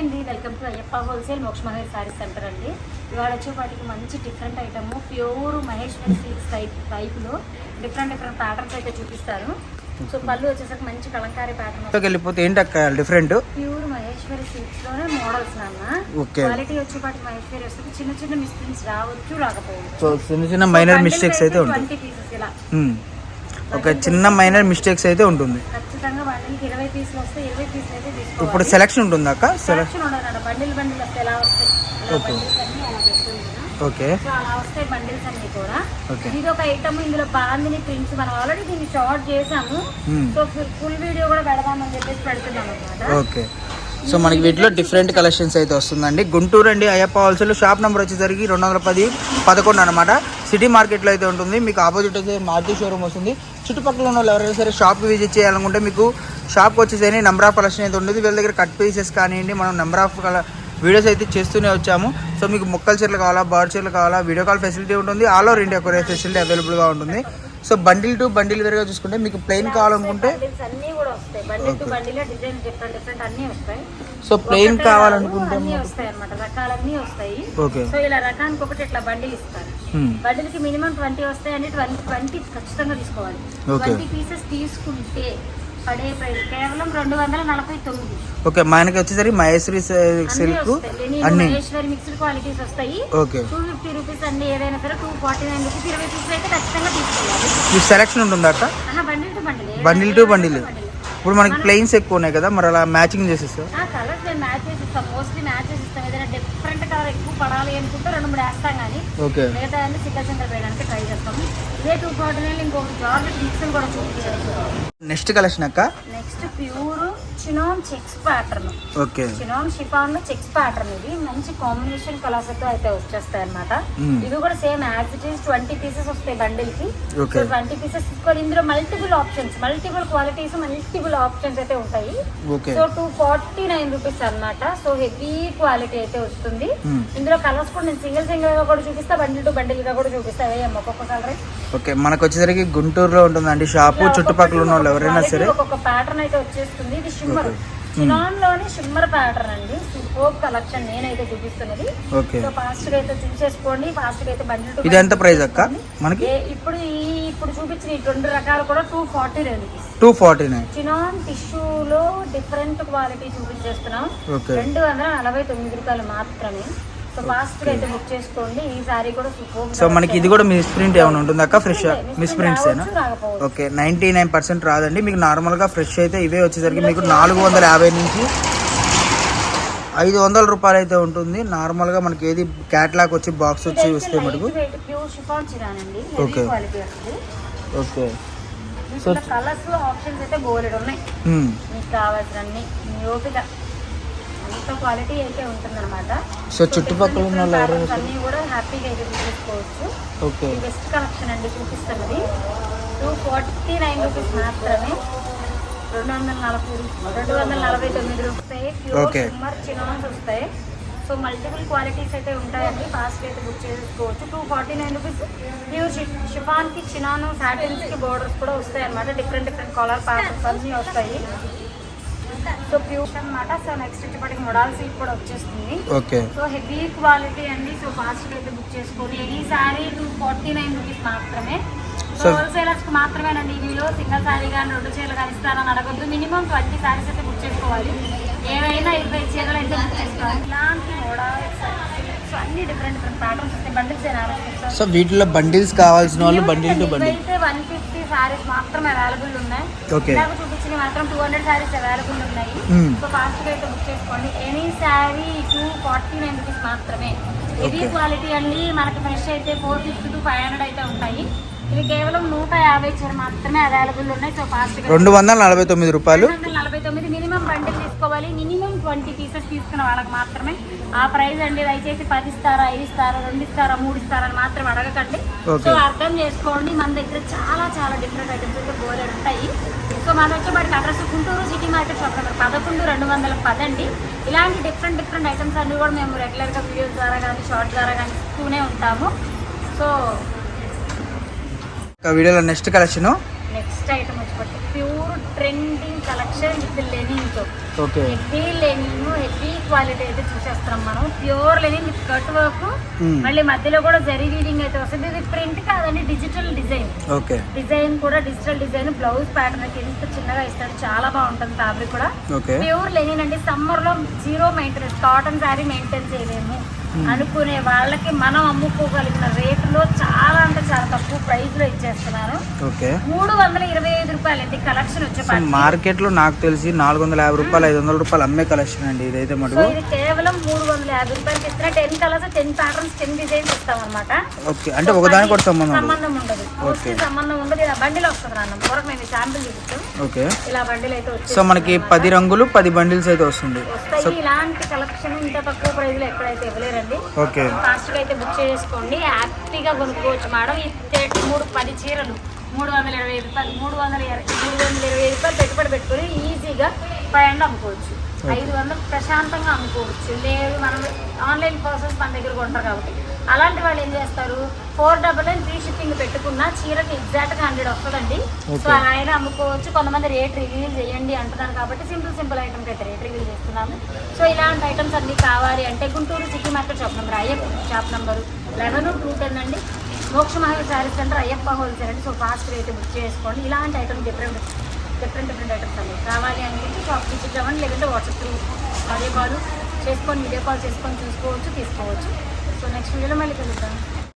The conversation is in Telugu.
అండి, వెల్కమ్ టు అయ్యప్ప హోల్సేల్ మోక్ష మహేష్ సారీ సెంటర్ అండి. ఇవాళ వచ్చేపాటికి మంచి different item pure Maheshwari silks టైప్లో డిఫరెంట్ ప్యాటర్న్స్ అయితే చూపిస్తారు. సో పళ్ళు వచ్చేసరికి మంచి కలంకారీ ప్యాటర్న్ వెళ్ళిపోతే ఏంటి అక్క డిఫరెంట్ ప్యూర్ మహేశ్వరి సిల్క్స్ లోనే మోడల్స్ నాన్న. క్వాలిటీ వచ్చేపాటికి మహేశ్వరి వస్తుంది. చిన్న చిన్న మిస్టేక్స్ రావచ్చు రాకపోవచ్చు. సో చిన్న చిన్న మైనర్ మిస్టేక్స్ అయితే ఉంటాయి. 20 పీసెస్ ఇలా ఒక చిన్న మైనర్ మిస్టేక్స్ అయితే ఉంటుంది. ఖచ్చితంగా బండిల్కి 20 పీసులు వస్తే 20 పీసులు అయితే తీసుకోవాలి. ఇప్పుడు సెలక్షన్ ఉంటుంది అక్క? సెలక్షన్ ఉండదు, బండిల్ వస్తే ఎలా వస్తాయి ఓకే. సో అలా వస్తాయి బండిల్స్ అన్ని కూడా. ఇది ఒక ఐటమ్, ఇందులో బాందిని ప్రింట్స్ మనం ఆల్రెడీ దీన్ని షార్ట్ చేసాము. సో ఫుల్ వీడియో కూడా పెడదామని చెప్పేసి పెడుతున్నాం అనమాట. ఓకే. సో మనకి వీటిలో డిఫరెంట్ కలెక్షన్స్ అయితే వస్తుందండి. గుంటూరు అండి అయ్యప్ప హోల్సేల్ షాప్ నెంబర్ వచ్చేసరికి 210-11 అనమాట. సిటీ మార్కెట్లో అయితే ఉంటుంది. మీకు ఆపోజిట్ అయితే మారుతి షోరూమ్ వస్తుంది. చుట్టుపక్కల ఉన్న వాళ్ళు ఎవరైనా సరే షాప్కి విజిట్ చేయాలనుకుంటే మీకు షాప్కి వచ్చేసరికి నెంబర్ ఆఫ్ కలెక్షన్ అయితే ఉంటుంది. వీళ్ళ దగ్గర కట్ పీసెస్ కానివ్వండి, మనం నెంబర్ ఆఫ్ వీడియోస్ అయితే చేస్తూనే వచ్చాము. సో మీకు మొక్కల చీరలు కావాలా, బర్డ్ చీరలు కావాలా, వీడియో కాల్ ఫెసిలిటీ ఉంటుంది. All over India courier facility అవైలబుల్గా ఉంటుంది. సో బండిల్ టు బండిల్ వేరుగా చూసుకుంటే మీకు ప్లెయిన్ కావాలనుకుంటే సో ప్లెయిన్ కావాలనుకుంటే ఓకే. సో ఇలా రకానికి ఒకటి ఇట్లా బండిల్ ఇస్తారు. బండిల్కి మినిమం 20 వస్తాయండి. 20 ఖచ్చితంగా తీసుకోవాలి. 20 పీసెస్ తీసుకుంటే పడే ప్రైస్ కేవలం 249. ఓకే. మనకి వచ్చేసరికి మహేశ్వరి సిల్క్ అన్ని మహేశ్వరి మిక్స్డ్ క్వాలిటీస్ వస్తాయి. ఓకే. 250 రూపీస్ అండి. ఏదైనా సరే 249 రూపీస్. 20 పీసెస్ అయితే ఖచ్చితంగా తీసుకోవాలి. ఈ సెలక్షన్ ఉంటుందా అక్క? Bundle to bundle. Bundle to bundle. ఇప్పుడు మనకి ప్లెయిన్స్ ఎక్కువ ఉన్నాయి కదా, మరి అలా మ్యాచింగ్ చేసేస్తా? కలర్స్ మేము మ్యాచ్ చేసి ఇస్తాం. మోస్ట్లీ మ్యాచ్ చేసి ఇస్తాం. ఏదైనా డిఫరెంట్ కలర్ ఎక్కువ పడాలి అనుకుంటే 2-3 వేస్తాం. కానీ మిగతా అన్ని సింగల్ సింగల్ వేయడానికి ట్రై చేస్తాం. ఇదే 249 ఇంకొక జార్జెట్ మిక్స్లు కూడా చూపించారు. నెక్స్ట్ కలెక్షన్ అక్క? Next pure chinon checks pattern. Okay. Chinon chiffon లో చెక్స్ ప్యాటర్న్. ఇది మంచి కాంబినేషన్ కలర్స్ తో అయితే వచ్చేస్తాయి అనమాట. ఇది కూడా same as it is 20 pieces వస్తాయి బండిల్ కి. సో 20 పీసెస్ తీసుకోవాలి. ఇందులో multiple options, multiple qualities, multiple options అయితే ఉంటాయి. సో 249 రూపీస్ అనమాట. సో హెవీ క్వాలిటీ అయితే వస్తుంది. ఇందులో కలర్స్ కూడా నేను సింగిల్ సింగిల్ గా కూడా చూపిస్తా, బండిల్ టు బండిల్ గా కూడా చూపిస్తా. ఒక్కొక్క కలర్. ఓకే. మనకు వచ్చేసరికి గుంటూరులో ఉంటుందండి షాపు. చుట్టుపక్కల ఉన్న వాళ్ళు ఎవరైనా సరే ఒక్కొక్క ప్యాటర్న్ అయితే వచ్చేస్తుంది. ఇది షిమ్మర్ చినాన్ లోని షిమ్మర్ ప్యాటర్న్ అండి. సూపర్ కలెక్షన్ నేనైతే చూపిస్తున్నది. సో ఫాస్ట్ గా అయితే చూసేసుకోండి. ఫాస్ట్ గా అయితే బండిల్. ఇది ఎంత ప్రైస్ అక్క మనకి? ఇప్పుడు చూపించిన ఈ 2 రకాలు కూడా 249 రూపీస్. 249. చినాన్ టిష్యూలో డిఫరెంట్ క్వాలిటీ చూపించేస్తున్నాం. 249 రూపాయలు మాత్రమే. సో ఫాస్ట్ గా అయితే బుక్ చేసుకోండి. ఈ సారీ కూడా సూపర్. సో మనకి ఇది కూడా మిస్ ప్రింట్ ఏమైనా ఉంటుంది అక్క? ఫ్రెష్ మిస్ ప్రింట్స్ ఏనా? ఓకే. 99% రాదండి మీకు. నార్మల్ గా ఫ్రెష్ అయితే ఇవే వచ్చేసరికి మీకు 450 నుంచి 500 రూపాయలు అయితే ఉంటుంది. నార్మల్ గా మనకి ఏది క్యాట్లాగ్ వచ్చి బాక్స్ వచ్చి వస్తే మటుకు. ఓకే. ఓకే. సో కలర్స్ లో ఆప్షన్స్ అయితే బోలెడ్ ఉన్నాయి. మీకు కావాల్సినన్ని మీ ఓపిక అంత క్వాలిటీ అయితే ఉంటుందన్నమాట. సో చుట్టుపక్కల ఉన్న అన్ని కూడా హ్యాపీగా అయితే తీసుకోవచ్చు. ఓకే. బెస్ట్ కలెక్షన్ అండి చూపిస్తున్నది. 249 రూపీస్ మాత్రమే. 249 వస్తాయి. ప్యూర్ షిమ్మర్ చినాన్స్ వస్తాయి. సో మల్టిపుల్ క్వాలిటీస్ అయితే ఉంటాయండి. ఫాస్ట్ అయితే బుక్ చేసుకోవచ్చు. 249 రూపీస్. ప్యూర్ షిఫాన్ కి చినాను సాటిన్స్ కి బోర్డర్స్ కూడా వస్తాయి అనమాట. డిఫరెంట్ కలర్ ప్యాటర్న్స్ అన్ని వస్తాయి. సో ప్యూర్ అనమాట. సో నెక్స్ట్ వచ్చేప్పటికి మొడాల్ సీట్ కూడా వచ్చేస్తుంది. సో హెవీ క్వాలిటీ అండి. సో ఫాస్ట్ అయితే బుక్ చేసుకోండి. ఈ సారీ 249 రూపీస్ మాత్రమే. సో హోల్సేలర్స్ కి మాత్రమేనండి. వీలో సింగల్ సారీ కానీ 2 చీరలు కానీ ఇస్తారని అడగద్దు. మినిమం 20 సారీస్ అయితే బుక్ చేసుకోవాలి. ఏవైనా 20 చీరలు అయితే బుక్ చేసుకోవాలి. ఇలాంటి మోడల్స్ అన్ని డిఫరెంట్ ప్యాటర్న్స్ వస్తాయి. బండిల్స్. సో వీటిలో బండిల్స్ కావాల్సిన వాళ్ళు బండిల్ టు బండిల్ అయితే 150 సారీస్ మాత్రం అవైలబుల్ ఉన్నాయి. చూపించిన మాత్రం 200 సారీస్ అవైలబుల్ ఉన్నాయి. సో ఫాస్ట్ గా అయితే బుక్ చేసుకోండి. ఎనీ సారీ 249 రూపీస్ మాత్రమే. హెవీ క్వాలిటీ అండి. మనకి ఫ్రెష్ అయితే 450 to 500 అయితే ఉంటాయి. ఇవి కేవలం 150 చీర మాత్రమే అవైలబుల్ ఉన్నాయి. సో ఫాస్ట్ గా 249 రూపాయలు. 249 మినిమం బండిల్ తీసుకోవాలి. మినిమం 20 పీసెస్ తీసుకున్న వాళ్ళకి మాత్రమే ఆ ప్రైస్ అండి. దయచేసి 10 ఇస్తారా, 5 ఇస్తారా, 2 ఇస్తారా, 3 ఇస్తారా అని మాత్రం అడగకండి. సో అర్థం చేసుకోండి. మన దగ్గర చాలా చాలా డిఫరెంట్ ఐటమ్స్ అయితే బోలెడ్ ఉంటాయి. సో మన వచ్చేప్పటికి address Guntur city market shop number 11-210 అండి. ఇలాంటి డిఫరెంట్ ఐటమ్స్ అన్ని కూడా మేము రెగ్యులర్గా వీడియోస్ ద్వారా కానీ షార్ట్ ద్వారా కానీ ఇస్తూనే ఉంటాము. సో వీడియోలో నెక్స్ట్ కలెక్షన్ నెక్స్ట్ ఐటమ్ వచ్చేప్పటికి ప్యూర్ ట్రెండింగ్ కలెక్షన్ విత్ లెనిన్తో. Okay. Heavy linen, heavy quality అయితే చూసేస్తున్నాం మనం. Pure linen with cut work, మళ్ళీ మధ్యలో కూడా జరీ వీవింగ్ అయితే వస్తుంది. ఇది ప్రింట్ కాదండి, డిజిటల్ డిజైన్. ఓకే. డిజైన్ కూడా డిజిటల్ డిజైన్. బ్లౌజ్ ప్యాటర్న్ ఎంత చిన్నగా ఇస్తాడు, చాలా బాగుంటుంది ఫ్యాబ్రిక్ కూడా. ఓకే. ప్యూర్ లెనిన్ అండి. సమ్మర్ లో zero maintenance, cotton sari maintain చేయలేము అనుకునే వాళ్ళకి మనం అమ్ముకోగలిగిన రేటులో చాలా అంటే చాలా తక్కువ ప్రైస్ లో ఇచ్చేస్తున్నారు. ఓకే. 325 రూపాయలు కలెక్షన్ వచ్చే మార్కెట్ లో నాకు తెలిసి 450 రూపాయలు 500 రూపాయలు అమ్మే కలెక్షన్ అండి ఇదైతే మటుకు. ఇది కేవలం 350 రూపాయలకి ఇస్తున్నా. 10 కలర్స్, 10 ప్యాటర్న్స్, 10 డిజైన్స్ ఇస్తాం అనమాట. ఓకే. అంటే ఒకదానికి కూడా సంబంధం ఉండదు. సంబంధం ఉండదు. ఇలా బండిల్ వస్తుంది అన్న. పూరకు మేము శాంపిల్ చూపిస్తాం. ఓకే. ఇలా బండిల్ అయితే వస్తుంది. సో మనకి 10 రంగులు 10 బండిల్స్ అయితే వస్తుంది. ఇలాంటి కలెక్షన్ ఇంత తక్కువ ప్రైస్ లో ఎక్కడైతే ఇవ్వలేరండి. ఓకే. ఫాస్ట్ గా అయితే బుక్ చేసుకోండి, హ్యాపీగా కొనుక్కోవచ్చు మేడం. ఈ 10 చీరలు 320 రూపాయలు, 320 రూపాయలు పెట్టుబడి పెట్టుకొని ఈజీగా 500 అమ్ముకోవచ్చు. 500 ప్రశాంతంగా అమ్ముకోవచ్చు. లేదు మనం ఆన్లైన్ ప్రాసెస్ మన దగ్గర కొంటారు కాబట్టి అలాంటి వాళ్ళు ఏం చేస్తారు, 499 ఫ్రీ షిప్పింగ్ పెట్టుకున్న చీరకి ఎగ్జాక్ట్గా 100 వస్తుందండి. సో అలా అయినా అమ్ముకోవచ్చు. కొంతమంది రేట్ రివీల్ చేయండి అంటున్నాను కాబట్టి సింపుల్ ఐటమ్కి అయితే రేట్ రివీల్ చేస్తున్నాము. సో ఇలాంటి ఐటమ్స్ అన్ని కావాలి అంటే Guntur city market shop number shop number 11-210 అండి. మోక్ష మహల్ శారీ సెంటర్, అయ్యప్ప హోల్సేల్ అండి. సో ఫాస్ట్గా అయితే బుక్ చేసుకోండి. ఇలాంటి ఐటమ్ డిఫరెంట్ ఐటమ్స్ అన్ని కావాలి అనుకుంటే షాప్ విజిట్ అవ్వండి, లేదంటే వాట్సాప్ వీడియో కాల్ చేసుకొని చూసుకోవచ్చు, తీసుకోవచ్చు. సో నెక్స్ట్ వీడియోలో మళ్ళీ కలుద్దాం.